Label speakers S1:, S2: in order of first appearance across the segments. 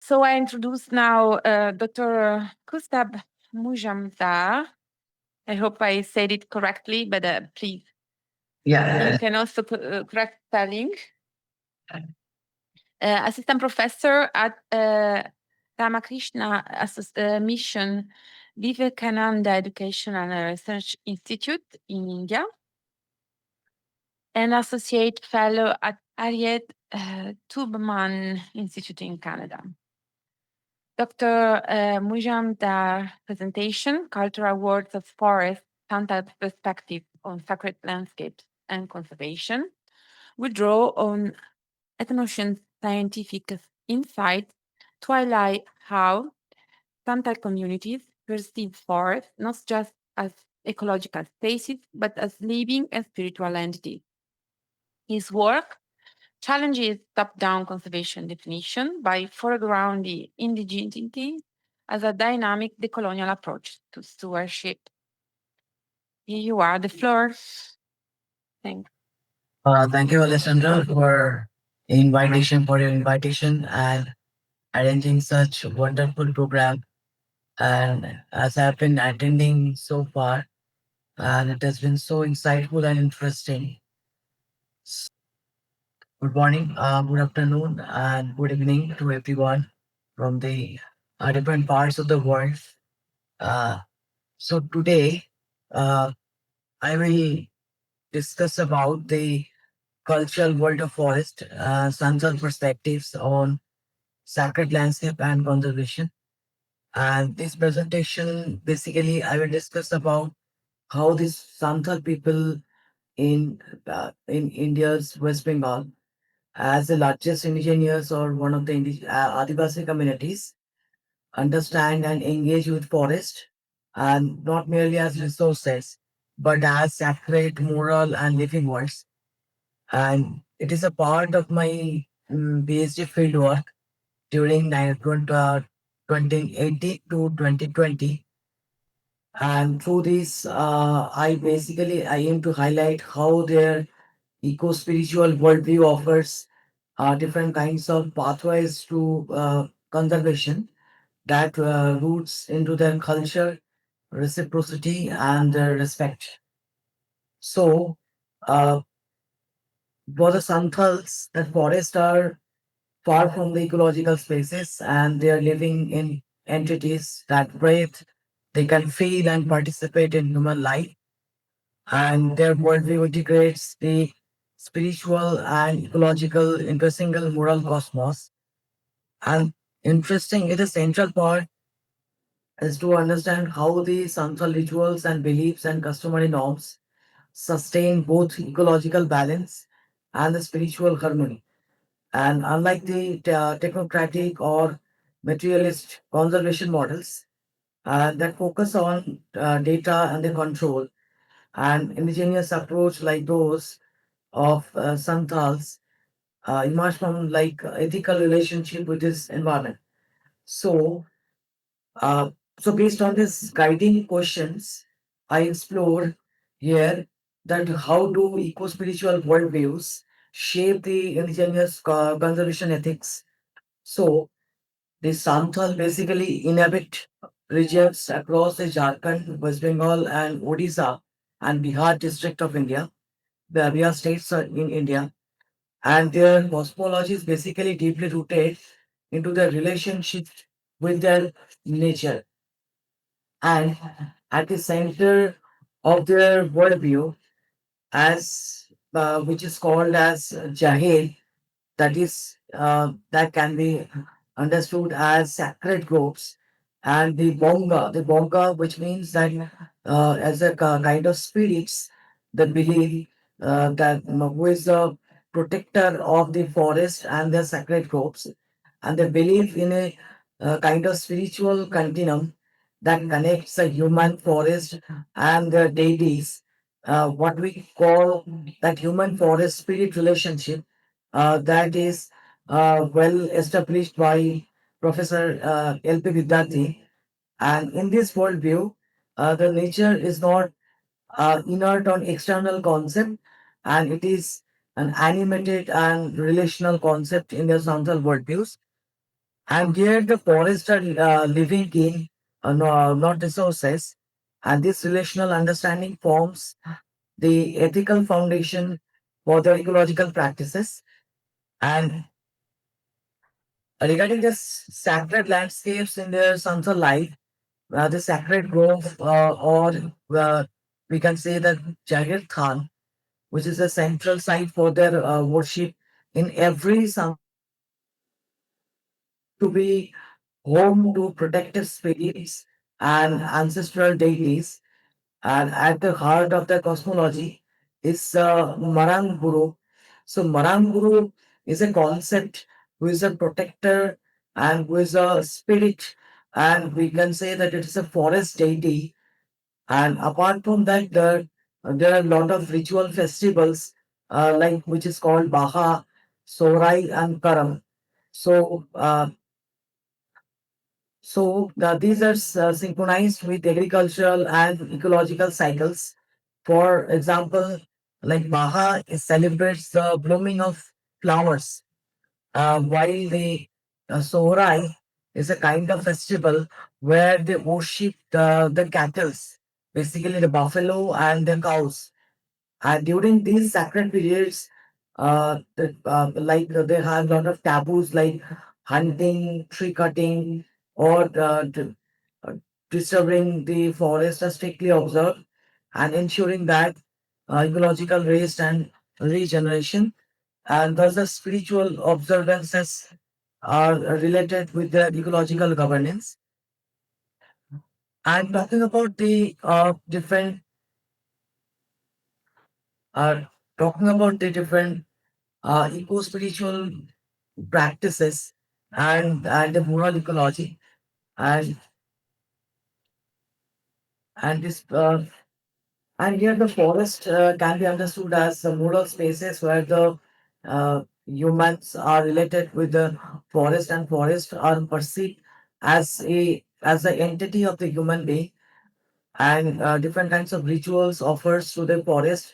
S1: So I introduce now Dr. Koustab Majumdar. I hope I said it correctly, but please,
S2: Yeah,
S1: you can also correct spelling. Assistant professor at Ramakrishna Mission Vivekananda Education and Research Institute in India, and associate fellow at Harriet Tubman Institute in Canada. Dr. Mujamdar presentation, Cultural Words of Forest, Santhal Perspective on Sacred Landscapes and Conservation, will draw on ethnocian scientific insights to highlight how Santhal communities perceive forests not just as ecological spaces, but as living and spiritual entities. His work challenges top-down conservation definition by foregrounding indigeneity as a dynamic decolonial approach to stewardship. Here you are, the floor. Thanks.
S2: thank you, Alessandra, for your invitation and arranging such wonderful program. And as I've been attending so far, and it has been so insightful and interesting. Good morning, good afternoon, and good evening to everyone from the different parts of the world. Uh, so today, uh, I will discuss about the cultural world of forest, Santhal perspectives on sacred landscape and conservation. And this presentation, basically, I will discuss about how these Santhal people in India's West Bengal, as the largest indigenous or one of the Adivasi communities, understand and engage with forest, and not merely as resources, but as sacred, moral, and living worlds. And it is a part of my PhD fieldwork during 2018 to 2020. And through this, I aim to highlight how their eco-spiritual worldview offers different kinds of pathways to conservation that roots into their culture, reciprocity, and respect. So, uh, for the Santhals, that forests are far from the ecological spaces and they are living in entities that breathe, they can feel and participate in human life, and their worldview integrates the spiritual and ecological into a single moral cosmos. And interesting, it is central part is to understand how the Santhal rituals and beliefs and customary norms sustain both ecological balance and the spiritual harmony. And unlike the technocratic or materialist conservation models that focus on data and the control, and indigenous approach like those of Santhals emerge from like ethical relationship with this environment. So, uh, so based on these guiding questions, I explore here that how do eco-spiritual worldviews shape the indigenous conservation ethics. So, the Santhal basically inhabit regions across the Jharkhand, West Bengal, and Odisha and Bihar district of India. The Bihar states are in India, and their cosmology is basically deeply rooted into their relationship with their nature. And at the center of their worldview, as which is called as Jahir, that can be understood as sacred groves, and the bonga, which means that as a kind of spirits that believe that who is the protector of the forest and the sacred groves, and they believe in a kind of spiritual continuum that connects the human forest and the deities, what we call that human forest spirit relationship that is well established by Professor L.P. Vidyarthi. And in this worldview, the nature is not inert on external concept, and it is an animated and relational concept in the Santhal worldviews. And here the forests are living in, not resources. And this relational understanding forms the ethical foundation for the ecological practices. And regarding the sacred landscapes in their Santhal life, the sacred grove, or we can say that Jagir Khan, which is a central site for their worship in every Santhal village, to be home to protective spirits and ancestral deities. And at the heart of the cosmology is Marang Guru. So Marang Guru is a concept who is a protector and who is a spirit, and we can say that it is a forest deity. And apart from that, there are a lot of ritual festivals, like which is called Baha, Sorai, and Karam. So, these are synchronized with agricultural and ecological cycles. For example, like Baha celebrates the blooming of flowers, while the Sohrai is a kind of festival where they worship the cattle, basically the buffalo and the cows. And during these sacred periods, they have a lot of taboos like hunting, tree cutting, or uh, disturbing the forest are strictly observed, and ensuring that ecological rest and regeneration. And thus, the spiritual observances are related with the ecological governance. And talking about the uh, different eco-spiritual practices and the moral ecology, and this and here the forest can be understood as moral spaces where the humans are related with the forest, and forest are perceived as the entity of the human being. And different kinds of rituals offers to the forest.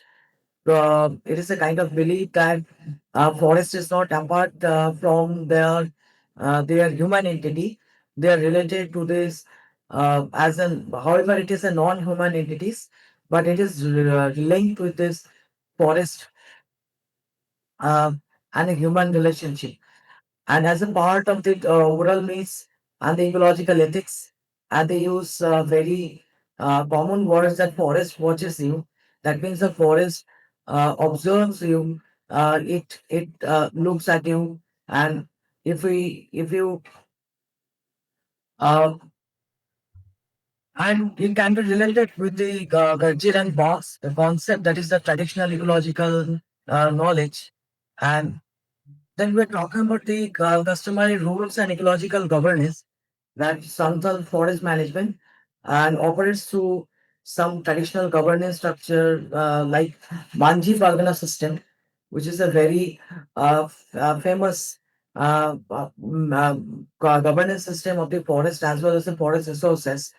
S2: It is a kind of belief that forest is not apart from their human entity. They are related to this as an, however, it is a non-human entities, but it is linked with this forest uh, and a human relationship. And as a part of the oral myths and the ecological ethics, and they use very common words that forest watches you. That means the forest observes you. It looks at you, and if you uh, and it can be related with the Gajir and box, the concept that is the traditional ecological knowledge. And then we're talking about the customary rules and ecological governance that Santhal Forest Management and operates through some traditional governance structure like Manji Pargana system, which is a very famous governance system of the forest as well as the forest resources.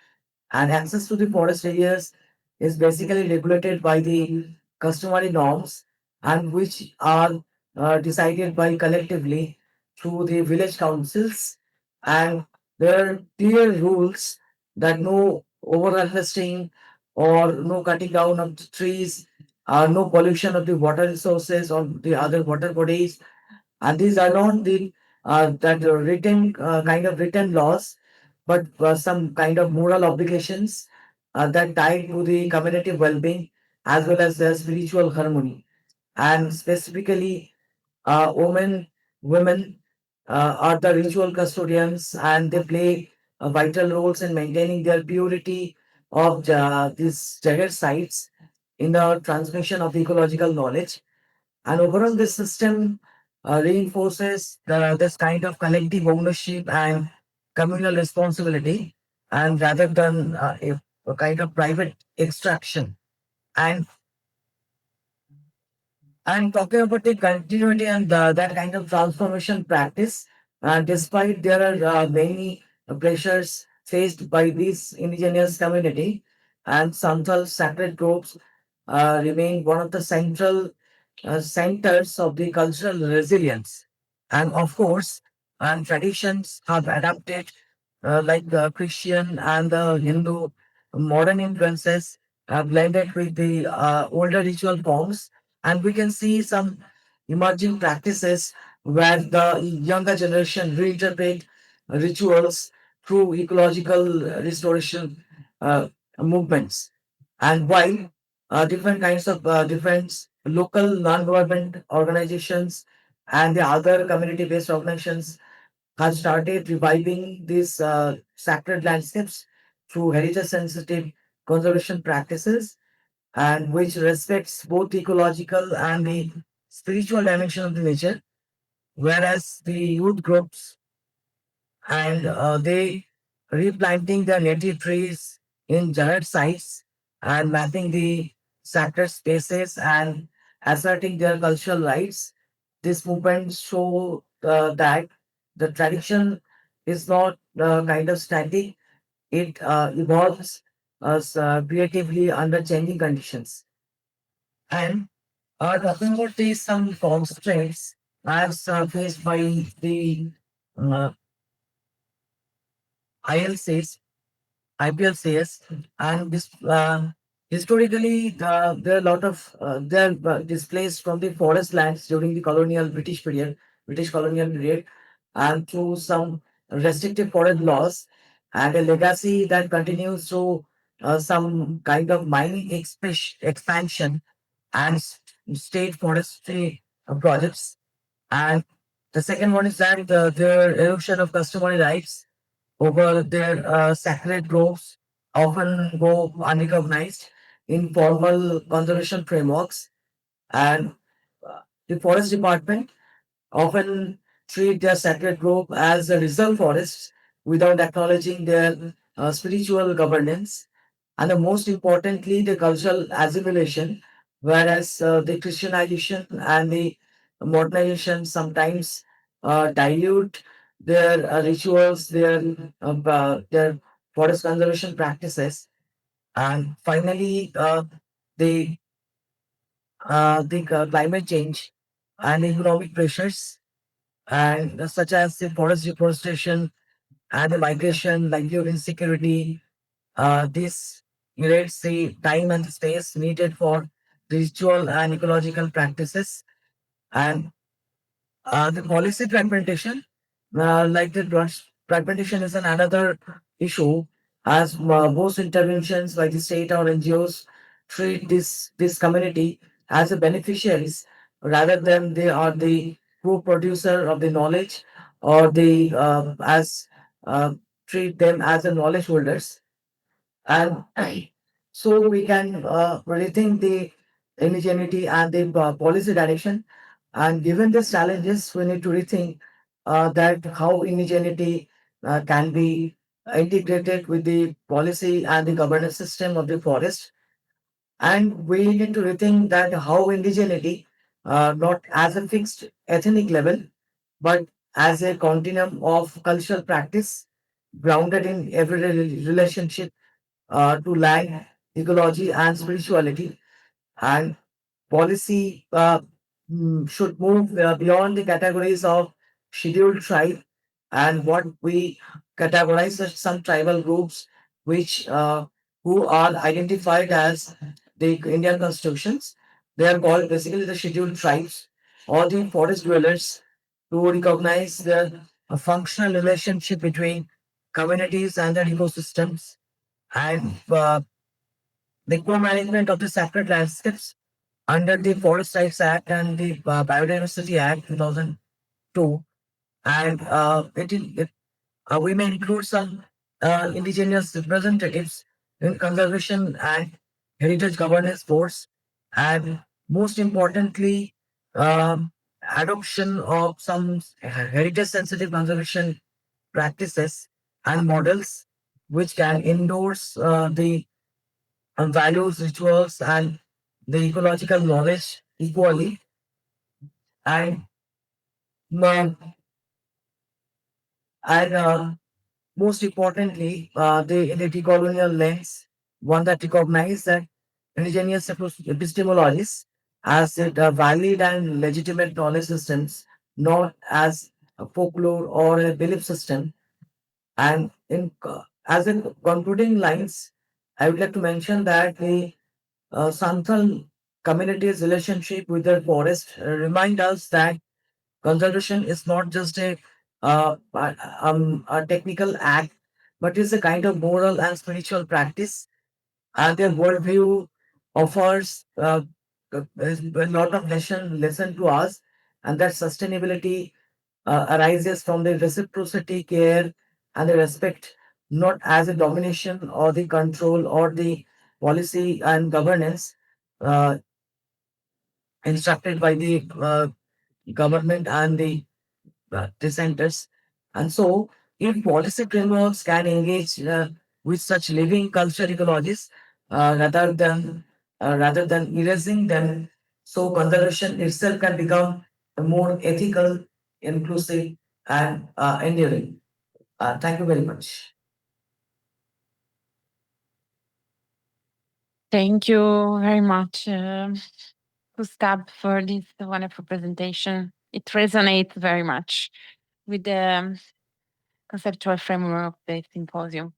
S2: And access to the forest areas is basically regulated by the customary norms, and which are decided by collectively through the village councils. And there are clear rules that no overharvesting or no cutting down of the trees, no pollution of the water resources or the other water bodies. And these are not the that written kind of written laws, but some kind of moral obligations that tie to the community well-being as well as the spiritual harmony. And specifically, women are the ritual custodians, and they play vital roles in maintaining their purity of these jagged sites in the transmission of ecological knowledge. And overall, this system reinforces this kind of collective ownership and communal responsibility, and rather than a kind of private extraction. And talking about the continuity and that kind of transformation practice, despite there are many pressures faced by this indigenous community, and Santhal sacred groves remain one of the central centers of the cultural resilience. And of course, and traditions have adapted, like the Christian and the Hindu modern influences have blended with the older ritual forms, and we can see some emerging practices where the younger generation reinterpret rituals through ecological restoration uh, movements. And while different kinds of different local non-government organizations and the other community-based organizations have started reviving these sacred landscapes through heritage-sensitive conservation practices, and which respects both the ecological and the spiritual dimension of the nature, whereas the youth groups and they replanting their native trees in giant sites and mapping the sacred spaces and asserting their cultural rights. This movement show that the tradition is not kind of static; it evolves creatively under changing conditions. And talking about these some constraints as faced by the uh, ILCs IPLCS, and this historically there are a lot of they are displaced from the forest lands during the colonial British colonial period, and through some restrictive forest laws and a legacy that continues through some kind of mining expansion and state forestry projects. And the second one is that the erosion of customary rights over their sacred groves often go unrecognized in formal conservation frameworks, and the forest department often treat their sacred grove as a reserve forests without acknowledging their spiritual governance, and the most importantly, the cultural assimilation, whereas the Christianization and the modernization sometimes dilute their rituals, their forest conservation practices, and finally, the climate change and economic pressures, and such as the forest deforestation and the migration, livelihood insecurity. This erases the time and space needed for ritual and ecological practices. And the policy fragmentation, like the fragmentation is another issue, as most interventions by the state or NGOs treat this community as a beneficiaries rather than they are the co-producer of the knowledge, or the as uh, treat them as the knowledge holders. And so we can rethink the indigeneity and the policy direction. And given these challenges, we need to rethink that how indigeneity can be integrated with the policy and the governance system of the forest. And we need to rethink that how indigeneity, not as a fixed ethnic level, but as a continuum of cultural practice grounded in everyday relationship to land, ecology, and spirituality. And policy should move beyond the categories of scheduled tribe and what we categorize as some tribal groups, which who are identified as the Indian constitutions. They are called basically the scheduled tribes or the forest dwellers, to recognize the functional relationship between communities and their ecosystems, and the co-management of the sacred landscapes under the Forest Rights Act and the Biodiversity Act 2002. And we may include some indigenous representatives in conservation and heritage governance boards, and most importantly, um, adoption of some heritage sensitive conservation practices and models which can endorse the values, rituals, and the ecological knowledge equally. And, um, and most importantly, the decolonial lens, one that recognizes that indigenous epistemologies as valid and legitimate knowledge systems, not as a folklore or a belief system. And as in concluding lines, I would like to mention that the Santhal community's relationship with their forest remind us that conservation is not just a technical act, but is a kind of moral and spiritual practice. And their worldview offers a lot of lesson to us, and that sustainability arises from the reciprocity, care, and the respect, not as a domination or the control or the policy and governance uh, instructed by the government and the dissenters. And so, if policy frameworks can engage with such living culture ecologies rather than erasing them, so conservation itself can become more ethical, inclusive, and enduring. Thank you very much.
S1: Thank you very much, Koustab, for this wonderful presentation. It resonates very much with the conceptual framework of the symposium.